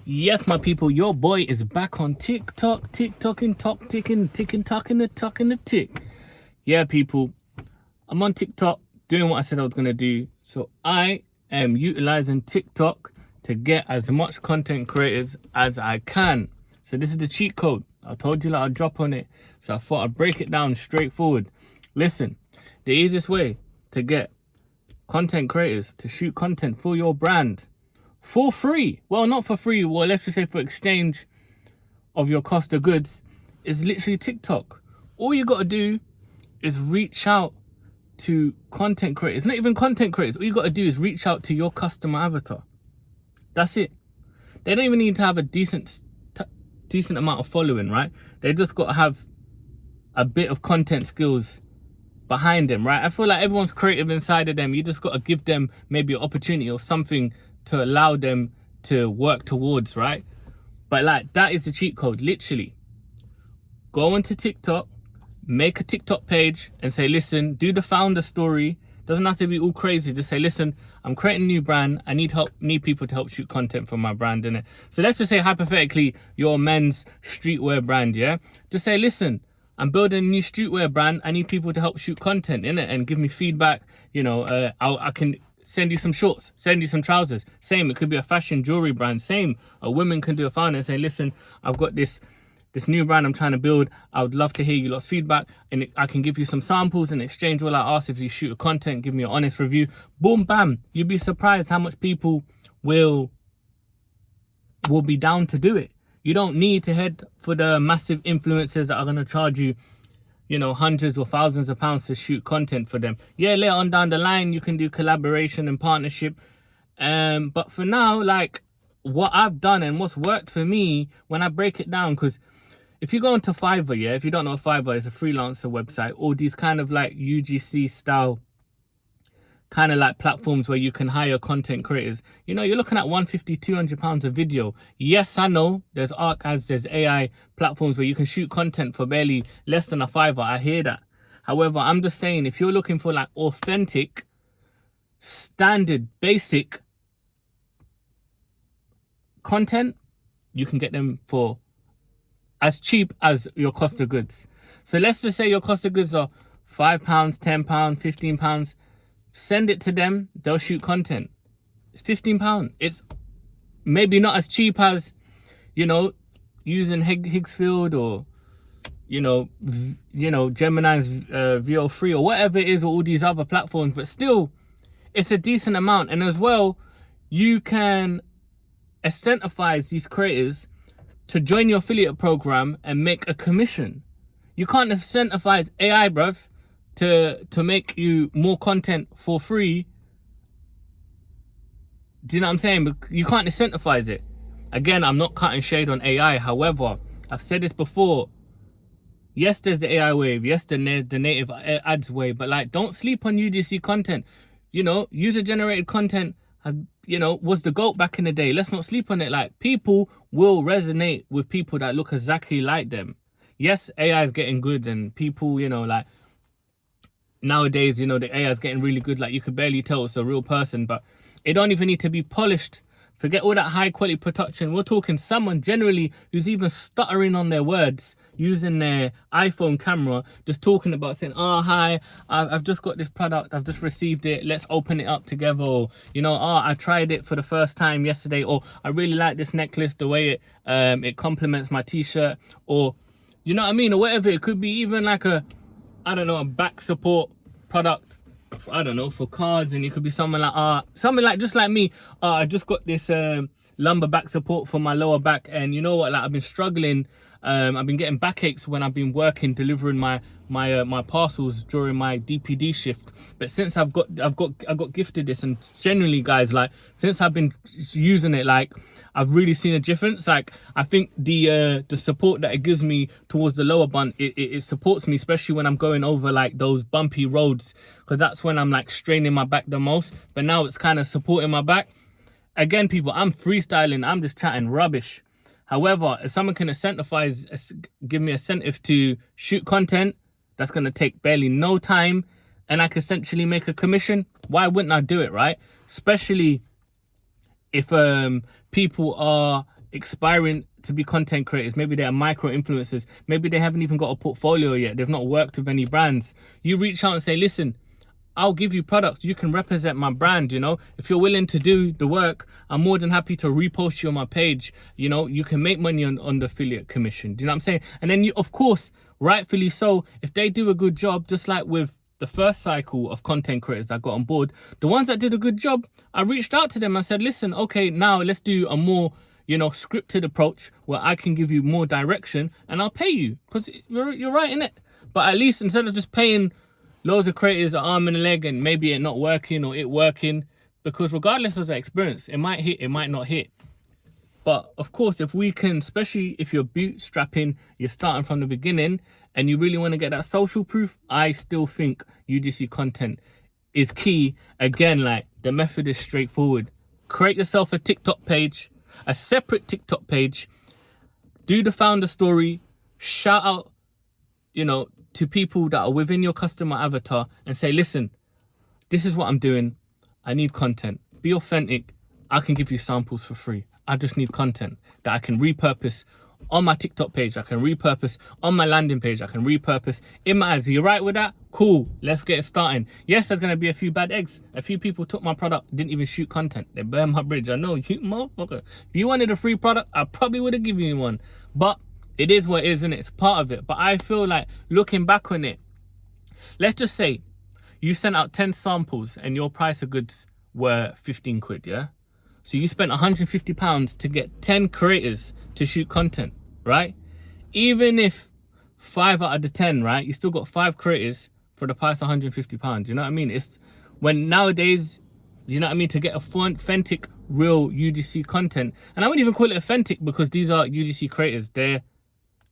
Yes, my people, your boy is back on TikTok, ticking the tick. Yeah, people, I'm on TikTok doing what I said I was gonna do. So I am utilizing TikTok to get as much content creators as I can. So this is the cheat code. I told you that I'd drop on it. So I thought I'd break it down straightforward. Listen, the easiest way to get content creators to shoot content for your brand for free, well, not for free, well, let's just say for exchange of your cost of goods, is literally TikTok. All you got to do is reach out to content creators, not even content creators. All you got to do is reach out to your customer avatar. That's it. They don't even need to have a decent amount of following, right? They just got to have a bit of content skills behind them, right? I feel like everyone's creative inside of them. You just got to give them maybe an opportunity or something to allow them to work towards, right? But like, that is the cheat code. Literally go into TikTok, make a TikTok page and say, listen, do the founder story. Doesn't have to be all crazy. Just say, listen, I'm creating a new brand. I need people to help shoot content for my brand, innit? So let's just say hypothetically your men's streetwear brand, yeah? Just say, listen, I'm building a new streetwear brand. I need people to help shoot content, innit? And give me feedback. You know, I can send you some shorts, send you some trousers. Same, it could be a fashion jewelry brand. Same, a woman can do a founder and say, listen, I've got this new brand I'm trying to build. I would love to hear you lot's feedback, and I can give you some samples in exchange. All I ask, if you shoot a content, give me an honest review. Boom, bam. You'd be surprised how much people will be down to do it. You don't need to head for the massive influencers that are going to charge you, you know, hundreds or thousands of pounds to shoot content for them. Yeah, later on down the line, you can do collaboration and partnership. But for now, like, what I've done and what's worked for me, when I break it down, because if you go into Fiverr, yeah, if you don't know, Fiverr is a freelancer website, all these kind of like UGC style kind of like platforms where you can hire content creators. You know, you're looking at 150, 200 pounds a video. Yes, I know there's archives, there's AI platforms where you can shoot content for barely less than a fiver. I hear that. However, I'm just saying, if you're looking for like authentic, standard, basic content, you can get them for as cheap as your cost of goods. So let's just say your cost of goods are £5, £10, £15. Send it to them, they'll shoot content. It's £15. It's maybe not as cheap as, you know, using Higgsfield or, you know, Gemini's VO3 or whatever it is, or all these other platforms, but still, it's a decent amount. And as well, you can incentivize these creators to join your affiliate program and make a commission. You can't incentivize AI, bruv, to make you more content for free. Do you know what I'm saying? But you can't incentivize it. Again, I'm not cutting shade on AI. However, I've said this before. Yes, there's the AI wave. Yes, the native ads wave. But like, don't sleep on UGC content. You know, user-generated content has, you know, was the GOAT back in the day. Let's not sleep on it. Like, people will resonate with people that look exactly like them. Yes, AI is getting good, and people, you know, like, nowadays, you know, the AI is getting really good. Like, you could barely tell it's a real person, but it don't even need to be polished. Forget all that high quality production. We're talking someone generally who's even stuttering on their words, using their iPhone camera, just talking about saying, oh, hi, I've just got this product, I've just received it, let's open it up together. Or, you know, oh, I tried it for the first time yesterday, or I really like this necklace, the way it complements my t-shirt, or, you know what I mean, or whatever. It could be even like a back support product, I don't know, for cards. And it could be something like just like me. I just got this lumbar back support for my lower back, and you know what, like, I've been struggling. I've been getting backaches when I've been working, delivering my parcels during my DPD shift. But since I got gifted this, and generally, guys, like, since I've been using it, like, I've really seen a difference. Like, I think the support that it gives me towards the lower bun, it supports me, especially when I'm going over like those bumpy roads, because that's when I'm like straining my back the most. But now it's kind of supporting my back. Again, people, I'm freestyling, I'm just chatting rubbish. However, if someone can give me incentive to shoot content that's going to take barely no time, and I can essentially make a commission, why wouldn't I do it, right? Especially if people are aspiring to be content creators. Maybe they're micro influencers. Maybe they haven't even got a portfolio yet. They've not worked with any brands. You reach out and say, listen, I'll give you products. You can represent my brand, you know. If you're willing to do the work, I'm more than happy to repost you on my page. You know, you can make money on the affiliate commission. Do you know what I'm saying? And then you, of course, rightfully so, if they do a good job, just like with the first cycle of content creators that got on board, the ones that did a good job, I reached out to them and said, listen, okay, now let's do a more, you know, scripted approach where I can give you more direction and I'll pay you, because you're right in it. But at least instead of just paying loads of creators an arm and a leg and maybe it not working or it working, because regardless of the experience, it might hit, it might not hit. But of course, if we can, especially if you're bootstrapping, you're starting from the beginning and you really want to get that social proof, I still think UGC content is key. Again, like, the method is straightforward. Create yourself a TikTok page, a separate TikTok page, do the founder story, shout out, you know, to people that are within your customer avatar and say, listen, this is what I'm doing. I need content. Be authentic. I can give you samples for free. I just need content that I can repurpose on my TikTok page. I can repurpose on my landing page. I can repurpose in my ads. Are you right with that? Cool. Let's get it started. Yes, there's going to be a few bad eggs. A few people took my product, didn't even shoot content. They burned my bridge. I know, you motherfucker. If you wanted a free product, I probably would have given you one. But it is what it is, and it's part of it. But I feel like, looking back on it, let's just say you sent out 10 samples and your price of goods were 15 quid, yeah? So you spent £150 to get 10 creators to shoot content, right? Even if 5 out of the 10, right, you still got 5 creators for the price of £150. You know what I mean? It's when nowadays, you know what I mean, to get authentic, real UGC content, and I wouldn't even call it authentic because these are UGC creators. They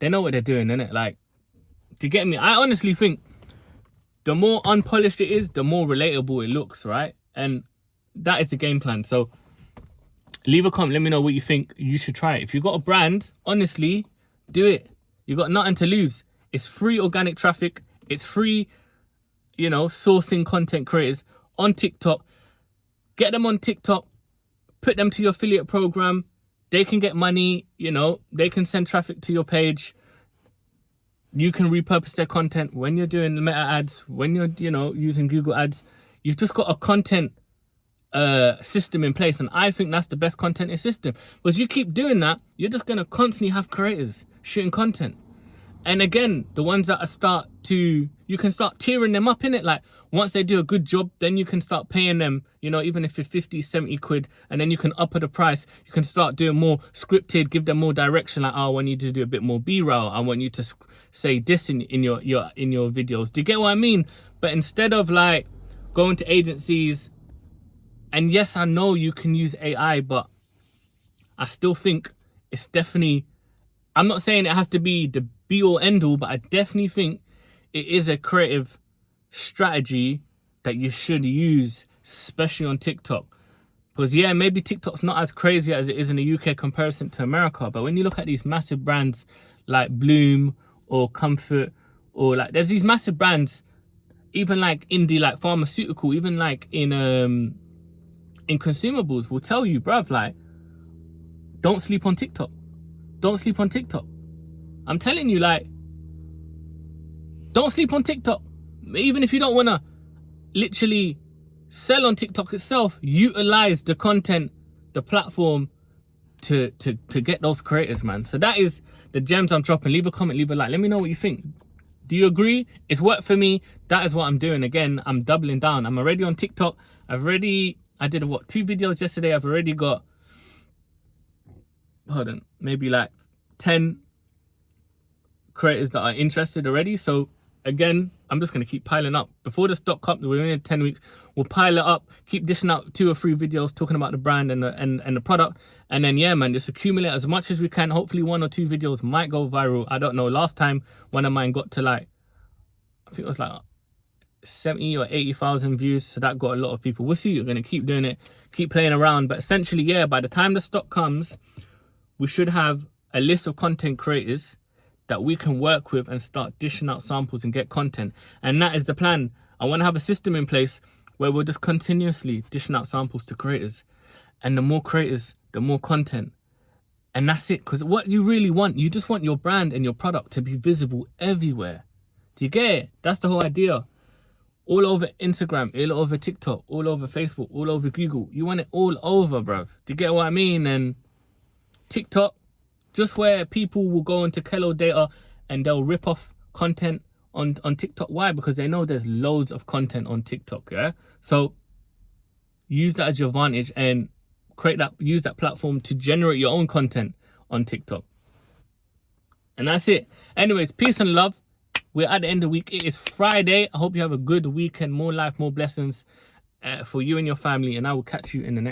know what they're doing, innit? Like, do you get me? I honestly think the more unpolished it is, the more relatable it looks, right? And that is the game plan. So leave a comment, let me know what you think. You should try it. If you've got a brand, honestly, do it. You've got nothing to lose. It's free organic traffic. It's free, you know, sourcing content creators on TikTok. Get them on TikTok. Put them to your affiliate program. They can get money, you know. They can send traffic to your page. You can repurpose their content when you're doing the meta ads, when you're, you know, using Google ads. You've just got a content system in place, and I think that's the best content system, because you keep doing that, you're just going to constantly have creators shooting content. And again, the ones that you can start tiering them up in it. Like, once they do a good job, then you can start paying them, you know, even if it's 50, 70 quid, and then you can up the price. You can start doing more scripted, give them more direction. Like, oh, I want you to do a bit more B-roll. I want you to say this in your videos. Do you get what I mean? But instead of like going to agencies, and yes, I know you can use AI, but I still think it's definitely, I'm not saying it has to be the be all end all, but I definitely think it is a creative strategy that you should use, especially on TikTok. Because yeah, maybe TikTok's not as crazy as it is in the UK comparison to America, but when you look at these massive brands like Bloom or Comfort, or like, there's these massive brands, even like indie, like pharmaceutical, even like in consumables, will tell you, bruv, like, don't sleep on TikTok. Don't sleep on TikTok. I'm telling you, like, don't sleep on TikTok. Even if you don't want to literally sell on TikTok itself, utilize the content, the platform to get those creators, man. So that is the gems I'm dropping. Leave a comment, leave a like. Let me know what you think. Do you agree? It's worked for me. That is what I'm doing. Again, I'm doubling down. I'm already on TikTok. I did 2 videos yesterday. I've already got, maybe like 10 creators that are interested already. So again, I'm just going to keep piling up. Before the stock comes, we're in 10 weeks, we'll pile it up, keep dishing out 2 or 3 videos talking about the brand and the product. And then, yeah, man, just accumulate as much as we can. Hopefully 1 or 2 videos might go viral. I don't know. Last time, one of mine got to like, I think it was like 70 or 80,000 views. So that got a lot of people. We'll see. You're going to keep doing it, keep playing around. But essentially, yeah, by the time the stock comes, we should have a list of content creators that we can work with and start dishing out samples and get content. And that is the plan. I want to have a system in place where we're just continuously dishing out samples to creators. And the more creators, the more content. And that's it. Because what you really want, you just want your brand and your product to be visible everywhere. Do you get it? That's the whole idea. All over Instagram, all over TikTok, all over Facebook, all over Google. You want it all over, bruv. Do you get what I mean? And TikTok, just where people will go into Kello data and they'll rip off content on TikTok. Why? Because they know there's loads of content on TikTok, yeah? So use that as your advantage and use that platform to generate your own content on TikTok. And that's it. Anyways, peace and love. We're at the end of the week. It is Friday. I hope you have a good weekend. More life, more blessings for you and your family. And I will catch you in the next